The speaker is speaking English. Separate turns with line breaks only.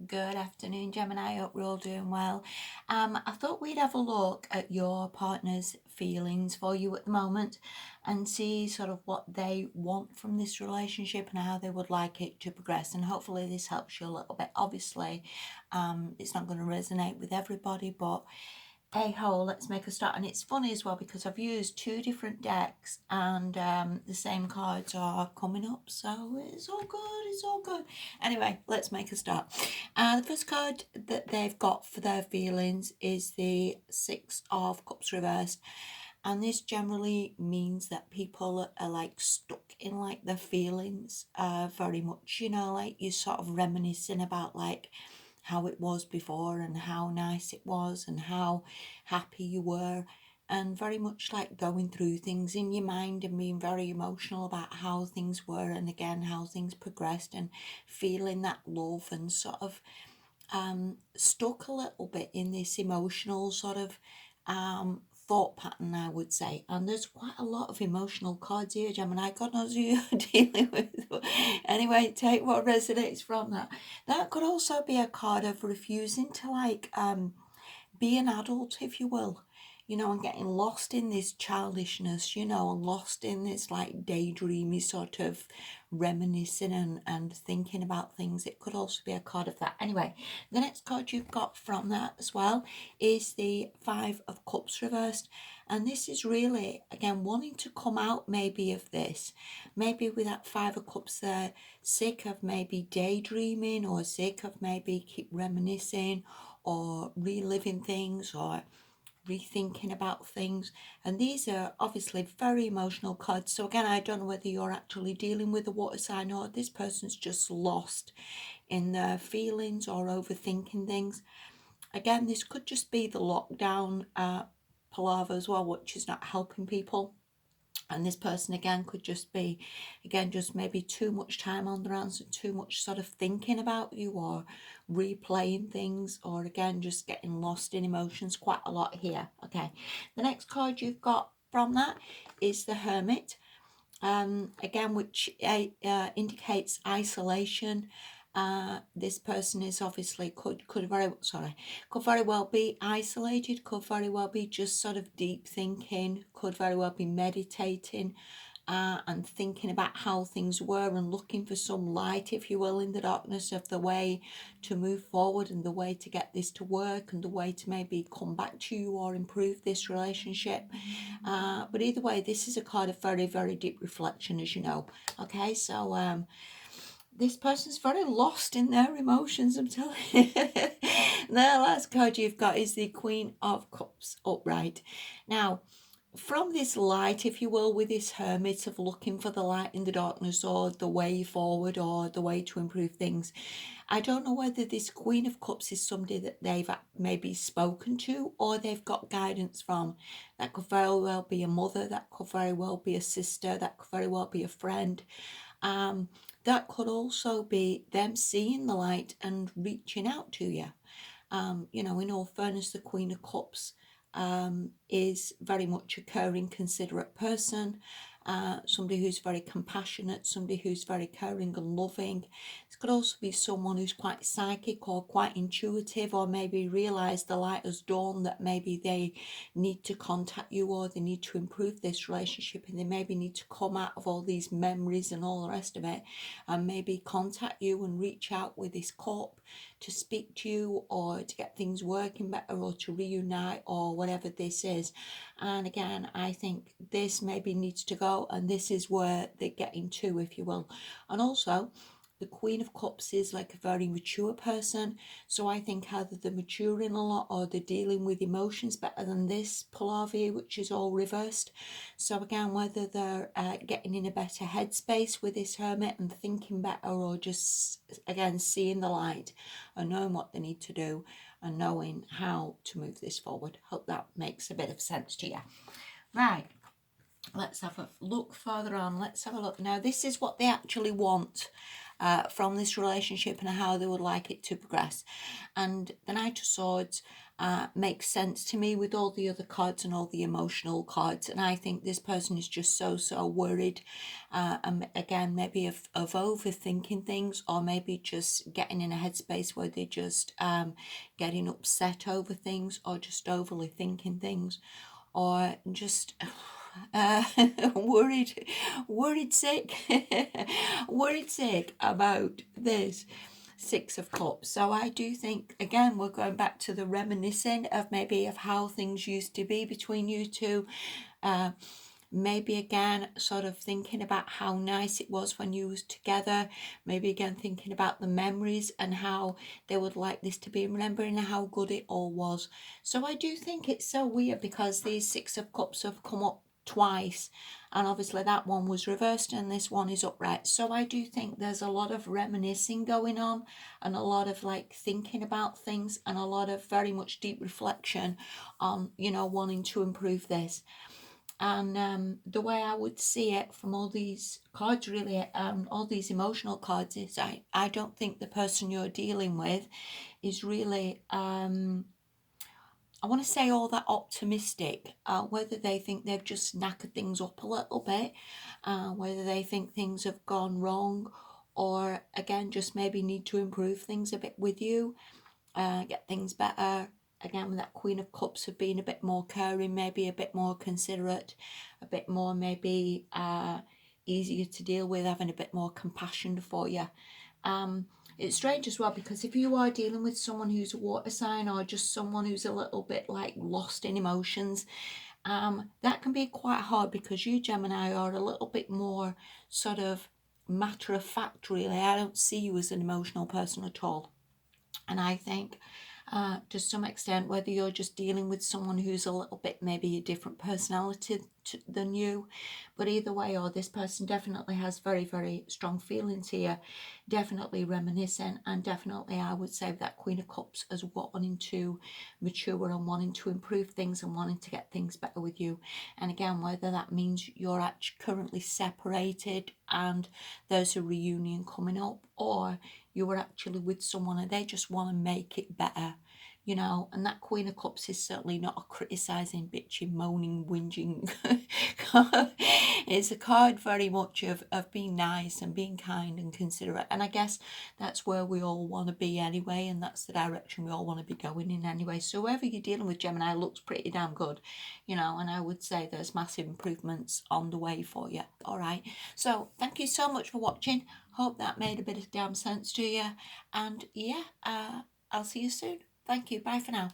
Good afternoon, Gemini. I hope we're all doing well. I thought we'd have a look at your partner's feelings for you at the moment and see sort of what they want from this relationship and how they would like it to progress. And hopefully this helps you a little bit. Obviously, it's not going to resonate with everybody, but hey ho, let's make a start. And it's funny as well because I've used two different decks and the same cards are coming up, so it's all good, it's all good. Anyway, let's make a start. The first card that they've got for their feelings is the Six of Cups reversed, and this generally means that people are like stuck in like their feelings very much, like you're sort of reminiscing about like how it was before and how nice it was and how happy you were, and very much like going through things in your mind and being very emotional about how things were and again how things progressed, and feeling that love and sort of stuck a little bit in this emotional sort of thought pattern, I would say. And there's quite a lot of emotional cards here, Gemini. God knows who you're dealing with. But anyway, take what resonates from that. That could also be a card of refusing to like be an adult, if you will, and getting lost in this childishness, and lost in this like daydreamy sort of reminiscing and thinking about things. It could also be a card of that. Anyway, the next card you've got from that as well is the Five of Cups reversed. And this is really, again, wanting to come out maybe of this. Maybe with that Five of Cups there, sick of maybe daydreaming or sick of maybe keep reminiscing or reliving things or rethinking about things. And these are obviously very emotional cards. So again, I don't know whether you're actually dealing with a water sign or this person's just lost in their feelings or overthinking things. Again, this could just be the lockdown palaver as well, which is not helping people. And this person again could just be, again, just maybe too much time on their hands and too much sort of thinking about you or replaying things, or again, just getting lost in emotions quite a lot here. Okay, the next card you've got from that is the Hermit. Again, which indicates isolation. This person is obviously could very well be isolated, could very well be just sort of deep thinking, could very well be meditating and thinking about how things were and looking for some light, if you will, in the darkness of the way to move forward and the way to get this to work and the way to maybe come back to you or improve this relationship. But either way, this is a card of very, very deep reflection, as you know. Okay, so this person's very lost in their emotions, I'm telling you. The last card you've got is the Queen of Cups upright. Now, from this light, if you will, with this Hermit of looking for the light in the darkness or the way forward or the way to improve things, I don't know whether this Queen of Cups is somebody that they've maybe spoken to or they've got guidance from. That could very well be a mother, that could very well be a sister, that could very well be a friend. That could also be them seeing the light and reaching out to you. In all fairness, the Queen of Cups is very much a caring, considerate person, somebody who's very compassionate, somebody who's very caring and loving. It could also be someone who's quite psychic or quite intuitive, or maybe realise the light has dawned that maybe they need to contact you or they need to improve this relationship, and they maybe need to come out of all these memories and all the rest of it and maybe contact you and reach out with this cup to speak to you or to get things working better or to reunite or whatever this is. And again, I think this maybe needs to go, and this is where they're getting to, if you will. And also, the Queen of Cups is like a very mature person, so I think either they're maturing a lot or they're dealing with emotions better than this palaver, which is all reversed. So again, whether they're getting in a better headspace with this Hermit and thinking better, or just again seeing the light and knowing what they need to do and knowing how to move this forward. Hope that makes a bit of sense to you. Right, let's have a look further on. Let's have a look. Now, this is what they actually want from this relationship and how they would like it to progress. And the Knight of Swords makes sense to me with all the other cards and all the emotional cards. And I think this person is just so worried, and again, maybe of overthinking things, or maybe just getting in a headspace where they're just getting upset over things, or just overly thinking things, or just worried sick worried sick about this Six of Cups. So I do think, again, we're going back to the reminiscing of maybe of how things used to be between you two. Maybe again sort of thinking about how nice it was when you was together, maybe again thinking about the memories and how they would like this to be, remembering how good it all was. So I do think it's so weird because these Six of Cups have come up twice, and obviously that one was reversed and this one is upright. So I do think there's a lot of reminiscing going on, and a lot of like thinking about things, and a lot of very much deep reflection on, you know, wanting to improve this. And the way I would see it from all these cards, really, all these emotional cards, is I don't think the person you're dealing with is really, I want to say, all that optimistic. Whether they think they've just knackered things up a little bit, whether they think things have gone wrong, or again, just maybe need to improve things a bit with you, get things better. Again, with that Queen of Cups of being a bit more caring, maybe a bit more considerate, a bit more maybe easier to deal with, having a bit more compassion for you. It's strange as well, because if you are dealing with someone who's a water sign, or just someone who's a little bit like lost in emotions, that can be quite hard, because you, Gemini, are a little bit more sort of matter of fact, really. I don't see you as an emotional person at all. And I think to some extent, whether you're just dealing with someone who's a little bit maybe a different personality than you, but either way, or this person definitely has very strong feelings here, definitely reminiscent, and definitely I would say that Queen of Cups as wanting to mature and wanting to improve things and wanting to get things better with you. And again, whether that means you're actually currently separated and there's a reunion coming up, or you were actually with someone and they just want to make it better, you know. And that Queen of Cups is certainly not a criticising, bitching, moaning, whinging card. It's a card very much of being nice and being kind and considerate. And I guess that's where we all want to be anyway, and that's the direction we all want to be going in anyway. So whoever you're dealing with, Gemini, looks pretty damn good, you know, and I would say there's massive improvements on the way for you. All right. So thank you so much for watching. Hope that made a bit of damn sense to you. And yeah, I'll see you soon. Thank you. Bye for now.